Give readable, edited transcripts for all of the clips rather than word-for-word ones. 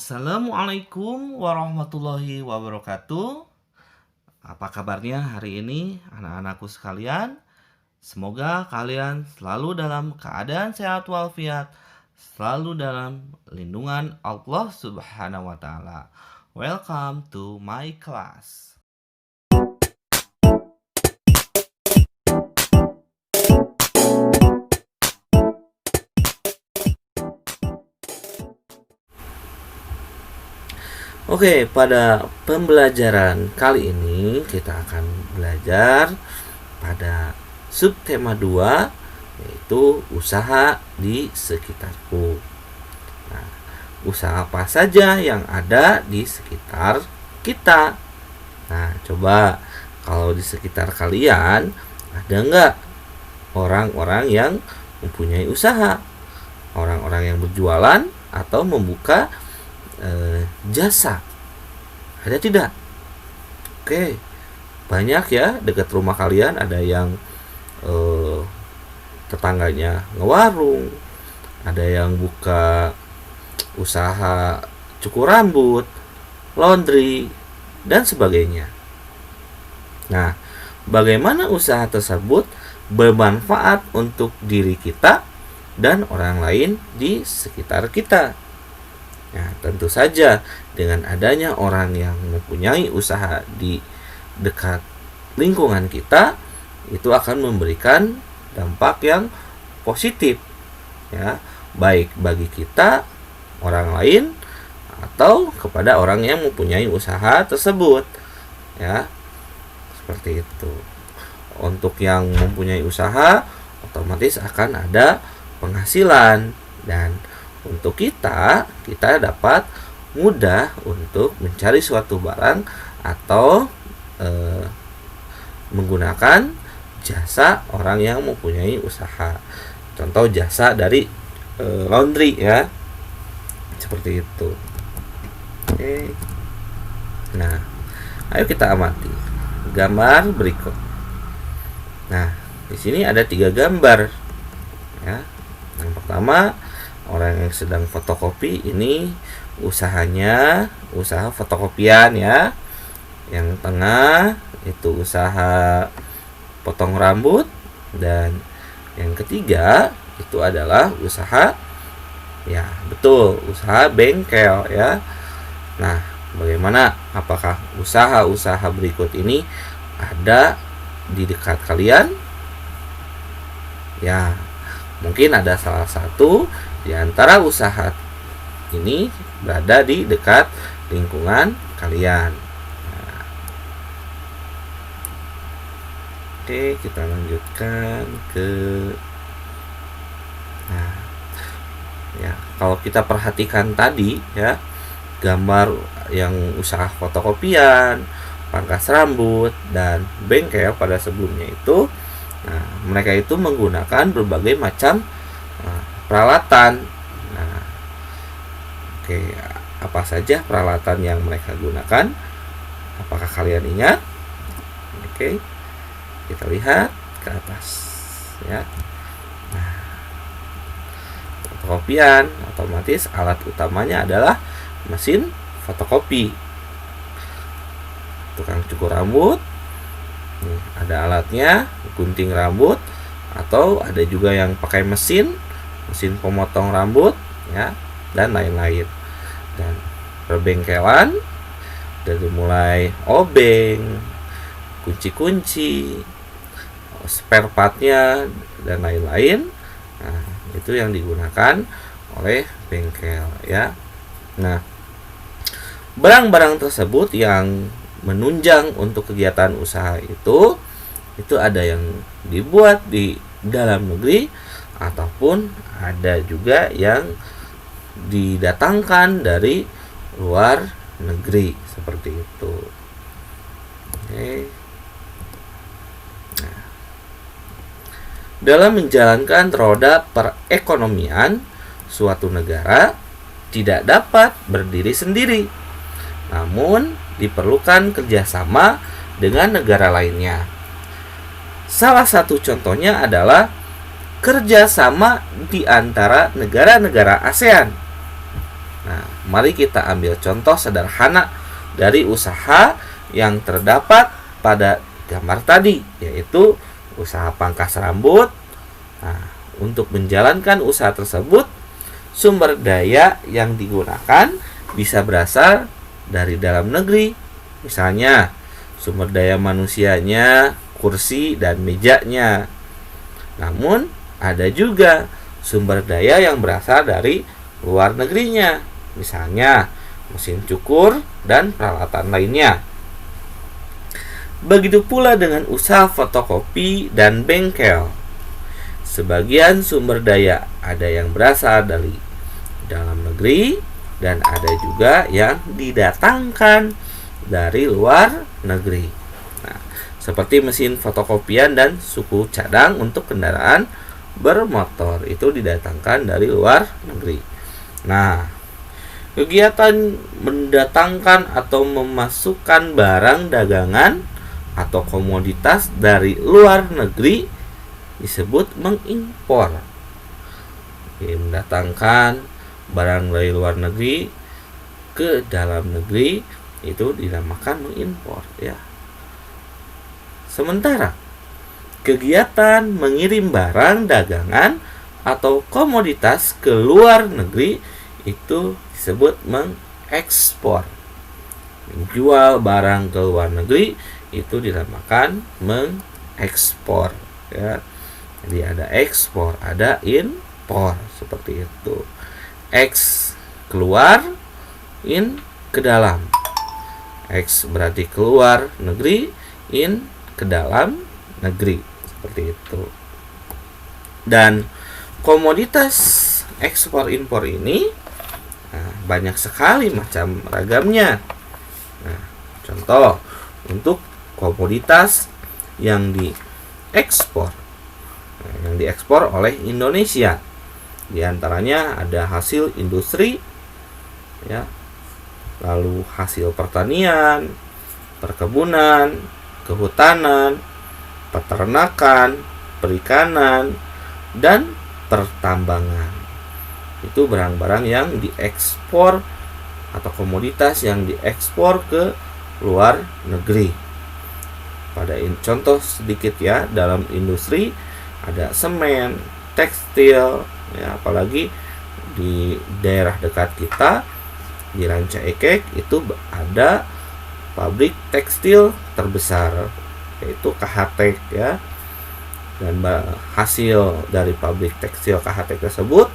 Assalamualaikum warahmatullahi wabarakatuh. Apa kabarnya hari ini anak-anakku sekalian? Semoga kalian selalu dalam keadaan sehat walafiat, selalu dalam lindungan Allah Subhanahu wa taala. Welcome to my class. Oke, pada pembelajaran kali ini kita akan belajar pada subtema 2, yaitu usaha di sekitarku. Nah, usaha apa saja yang ada di sekitar kita? Nah, coba kalau di sekitar kalian ada nggak orang-orang yang mempunyai usaha? Orang-orang yang berjualan atau membuka jasa, ada tidak? Oke, banyak ya dekat rumah kalian ada yang tetangganya ngewarung, ada yang buka usaha cukur rambut, laundry, dan sebagainya. Nah, bagaimana usaha tersebut bermanfaat untuk diri kita dan orang lain di sekitar kita? Nah, tentu saja dengan adanya orang yang mempunyai usaha di dekat lingkungan kita, itu akan memberikan dampak yang positif, ya, baik bagi kita, orang lain, atau kepada orang yang mempunyai usaha tersebut, ya, seperti itu. Untuk yang mempunyai usaha, otomatis akan ada penghasilan, dan untuk kita dapat mudah untuk mencari suatu barang atau menggunakan jasa orang yang mempunyai usaha. Contoh jasa dari laundry, ya, seperti itu. Oke. Nah, ayo kita amati gambar berikut. Nah, di sini ada 3 gambar, ya. Yang pertama, orang yang sedang fotokopi, ini usahanya usaha fotokopian, ya. Yang tengah itu usaha potong rambut, dan yang ketiga itu adalah usaha, ya betul, usaha bengkel, ya. Nah, bagaimana, apakah usaha-usaha berikut ini ada di dekat kalian? Ya, mungkin ada salah satu di antara usaha ini berada di dekat lingkungan kalian. Nah, oke, kita lanjutkan ke. Nah, ya, kalau kita perhatikan tadi, ya, gambar yang usaha fotokopian, pangkas rambut, dan bengkel pada sebelumnya itu, nah, mereka itu menggunakan berbagai macam peralatan. Nah, oke, apa saja peralatan yang mereka gunakan? Apakah kalian ingat? Oke, kita lihat ke atas, ya. Nah, fotokopian, otomatis alat utamanya adalah mesin fotokopi. Tukang cukur rambut, ada alatnya, gunting rambut, atau ada juga yang pakai mesin pemotong rambut, ya, dan lain-lain. Dan perbengkelan dari mulai obeng, kunci-kunci, spare partnya, dan lain-lain. Nah, itu yang digunakan oleh bengkel, ya. Nah, barang-barang tersebut yang menunjang untuk kegiatan usaha itu ada yang dibuat di dalam negeri ataupun ada juga yang didatangkan dari luar negeri, seperti itu. Oke. Nah, dalam menjalankan roda perekonomian, suatu negara tidak dapat berdiri sendiri, namun diperlukan kerjasama dengan negara lainnya. Salah satu contohnya adalah kerjasama di antara negara-negara ASEAN. Nah, mari kita ambil contoh sederhana dari usaha yang terdapat pada gambar tadi, yaitu usaha pangkas rambut. Nah, untuk menjalankan usaha tersebut, sumber daya yang digunakan bisa berasal dari dalam negeri. Misalnya, sumber daya manusianya, kursi dan mejanya. Namun, ada juga sumber daya yang berasal dari luar negerinya. Misalnya, mesin cukur dan peralatan lainnya. Begitu pula dengan usaha fotokopi dan bengkel. Sebagian sumber daya ada yang berasal dari dalam negeri dan ada juga yang didatangkan dari luar negeri. Nah, seperti mesin fotokopian dan suku cadang untuk kendaraan bermotor itu didatangkan dari luar negeri. Nah, kegiatan mendatangkan atau memasukkan barang dagangan atau komoditas dari luar negeri disebut mengimpor. Mendatangkan barang dari luar negeri ke dalam negeri itu dinamakan mengimpor, ya. Sementara kegiatan mengirim barang dagangan atau komoditas ke luar negeri itu disebut mengekspor. Menjual barang ke luar negeri itu dinamakan mengekspor, ya. Jadi ada ekspor, ada impor, seperti itu. X keluar, in ke dalam. X berarti keluar negeri, in ke dalam negeri, seperti itu. Dan komoditas ekspor impor ini banyak sekali macam ragamnya. Nah, contoh untuk komoditas yang diekspor oleh Indonesia, di antaranya ada hasil industri, ya, lalu hasil pertanian, perkebunan, kehutanan, peternakan, perikanan, dan pertambangan. Itu barang-barang yang diekspor atau komoditas yang diekspor ke luar negeri. Pada contoh sedikit, ya, dalam industri ada semen, tekstil, ya, apalagi di daerah dekat kita di Ranca Ekek itu ada pabrik tekstil terbesar, yaitu KHT, ya. Dan hasil dari pabrik tekstil KHT tersebut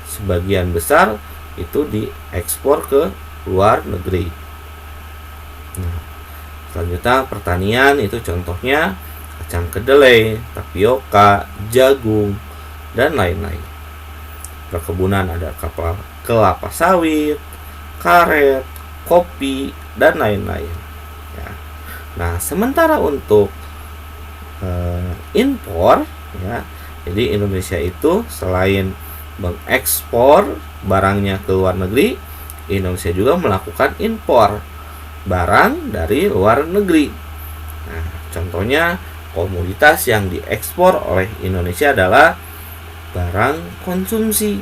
sebagian besar itu diekspor ke luar negeri. Nah, selanjutnya pertanian itu contohnya kacang kedelai, tapioka, jagung, dan lain-lain. Perkebunan ada kelapa sawit, karet, kopi, dan lain-lain, ya. Nah, sementara untuk impor, ya, jadi Indonesia itu selain mengekspor barangnya ke luar negeri, Indonesia juga melakukan impor barang dari luar negeri. Nah, contohnya komoditas yang diekspor oleh Indonesia adalah barang konsumsi.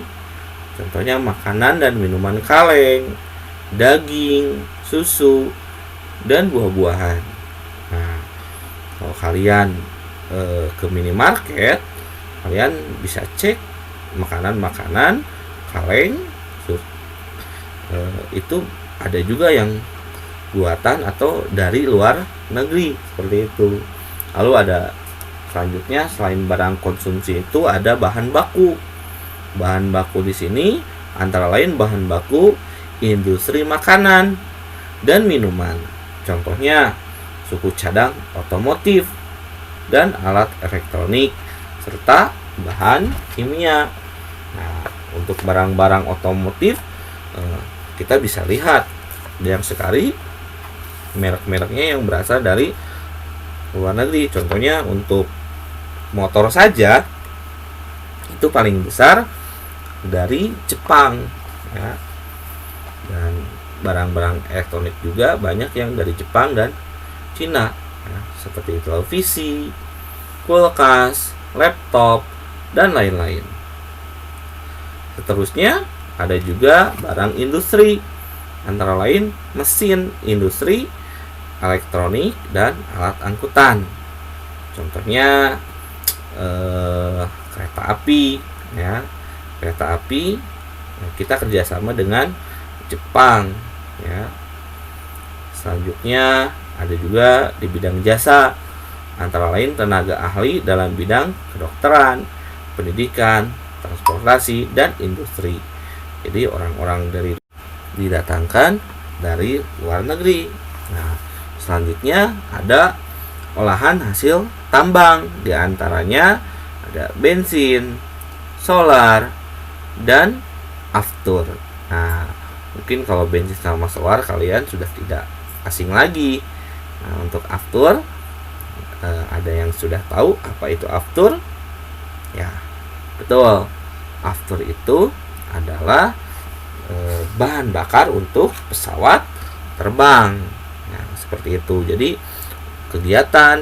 Contohnya makanan dan minuman kaleng, daging, susu, dan buah-buahan. Nah, kalau kalian ke minimarket, kalian bisa cek makanan-makanan kaleng, itu ada juga yang buatan atau dari luar negeri, seperti itu. Lalu ada selanjutnya, selain barang konsumsi itu ada bahan baku. Bahan baku di sini antara lain bahan baku industri makanan dan minuman. Contohnya suku cadang otomotif dan alat elektronik serta bahan kimia. Nah, untuk barang-barang otomotif kita bisa lihat yang sekali merek-mereknya yang berasal dari luar negeri. Contohnya untuk motor saja itu paling besar dari Jepang, ya. Dan barang-barang elektronik juga banyak yang dari Jepang dan Cina, ya, seperti televisi, kulkas, laptop, dan lain-lain. Seterusnya ada juga barang industri, antara lain mesin industri, elektronik, dan alat angkutan. Contohnya kereta api, ya. Kereta api kita kerjasama dengan Jepang, ya. Selanjutnya ada juga di bidang jasa, antara lain tenaga ahli dalam bidang kedokteran, pendidikan, transportasi, dan industri. Jadi orang-orang didatangkan dari luar negeri. Nah, selanjutnya ada olahan hasil tambang, diantaranya ada bensin, solar, dan aftur. Nah, mungkin kalau bensin sama solar kalian sudah tidak asing lagi. Nah, untuk aftur, ada yang sudah tahu apa itu aftur? Ya, betul. Aftur itu adalah bahan bakar untuk pesawat terbang. Nah, seperti itu. Jadi kegiatan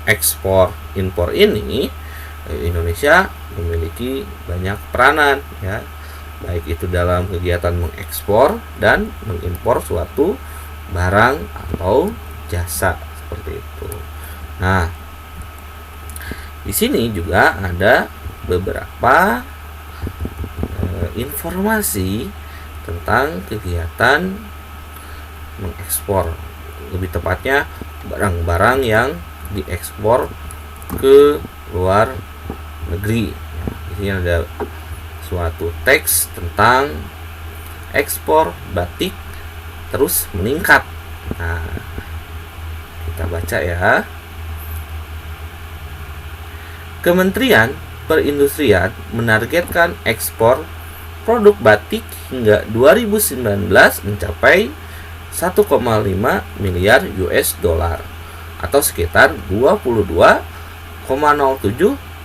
ekspor impor ini Indonesia memiliki banyak peranan, ya, baik itu dalam kegiatan mengekspor dan mengimpor suatu barang atau jasa, seperti itu. Nah, di sini juga ada beberapa informasi tentang kegiatan mengekspor, lebih tepatnya barang-barang yang diekspor ke luar negeri. Di sini ada suatu teks tentang ekspor batik terus meningkat. Nah, kita baca ya. Kementerian Perindustrian menargetkan ekspor produk batik hingga 2019 mencapai 1,5 miliar US dollar atau sekitar 22,07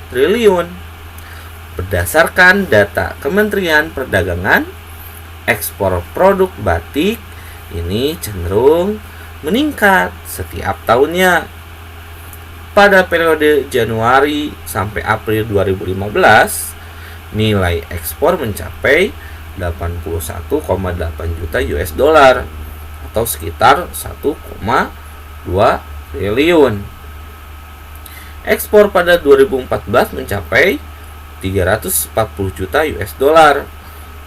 triliun. Berdasarkan data Kementerian Perdagangan, ekspor produk batik ini cenderung meningkat setiap tahunnya. Pada periode Januari sampai April 2015, nilai ekspor mencapai 81,8 juta US dollar atau sekitar 1,2 triliun. Ekspor pada 2014 mencapai 340 juta US dollar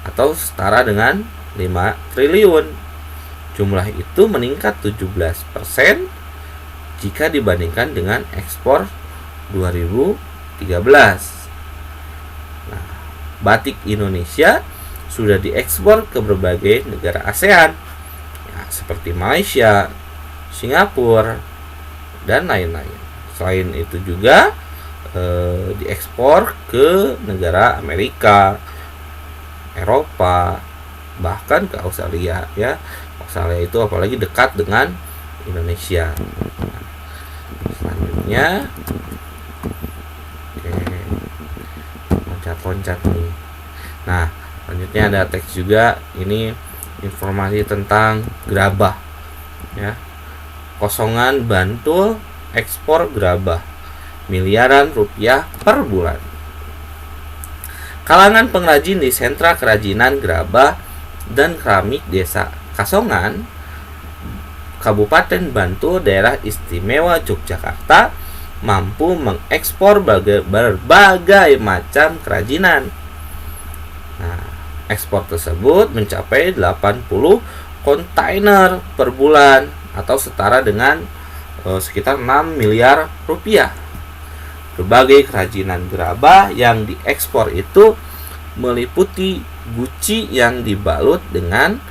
atau setara dengan 5 triliun. Jumlah itu meningkat 17% jika dibandingkan dengan ekspor 2013. Nah, batik Indonesia sudah diekspor ke berbagai negara ASEAN, ya, seperti Malaysia, Singapura, dan lain-lain. Selain itu juga diekspor ke negara Amerika, Eropa, bahkan ke Australia, ya. Australia itu apalagi dekat dengan Indonesia. Nah, selanjutnya, loncat-loncat nih. Nah, selanjutnya ada teks juga, ini informasi tentang gerabah, ya. Kosongan Bantul ekspor gerabah miliaran rupiah per bulan. Kalangan pengrajin di sentra kerajinan gerabah dan keramik desa Kasongan, Kabupaten Bantul, Daerah Istimewa Yogyakarta, mampu mengekspor berbagai macam kerajinan. Nah, ekspor tersebut mencapai 80 kontainer per bulan atau setara dengan sekitar 6 miliar rupiah. Berbagai kerajinan gerabah yang diekspor itu meliputi guci yang dibalut dengan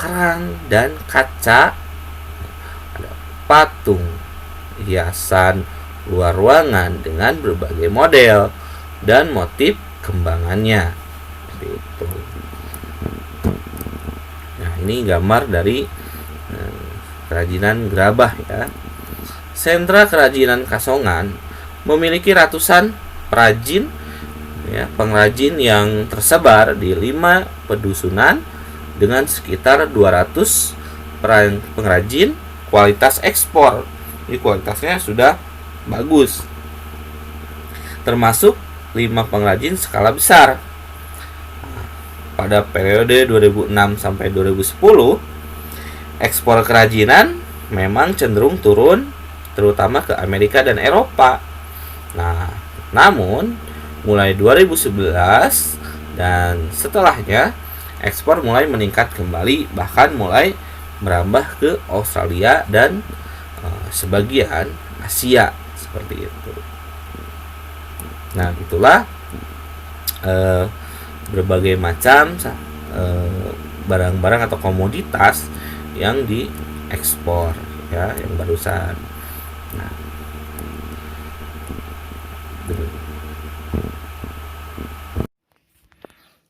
kerang dan kaca, ada patung, hiasan luar ruangan dengan berbagai model dan motif kembangannya. Itu. Nah, ini gambar dari kerajinan gerabah, ya. Sentra kerajinan Kasongan memiliki ratusan perajin, ya, pengrajin yang tersebar di 5 pedusunan dengan sekitar 200 pengrajin kualitas ekspor. Ini kualitasnya sudah bagus. Termasuk 5 pengrajin skala besar. pada periode 2006 sampai 2010, ekspor kerajinan memang cenderung turun, terutama ke Amerika dan Eropa. Nah, namun mulai 2011 dan setelahnya, ekspor mulai meningkat kembali, bahkan mulai merambah ke Australia dan sebagian Asia seperti itu. Nah, itulah eh, berbagai macam barang-barang atau komoditas yang diekspor, ya, yang barusan. Nah,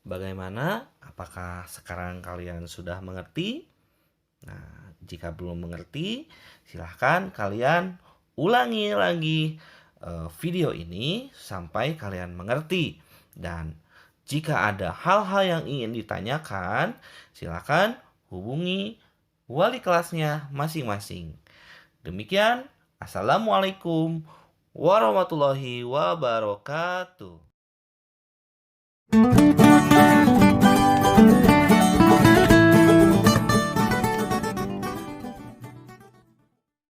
bagaimana? Apakah sekarang kalian sudah mengerti? Nah, jika belum mengerti, silahkan kalian ulangi lagi video ini sampai kalian mengerti. Dan jika ada hal-hal yang ingin ditanyakan, silahkan hubungi wali kelasnya masing-masing. Demikian, Assalamualaikum warahmatullahi wabarakatuh.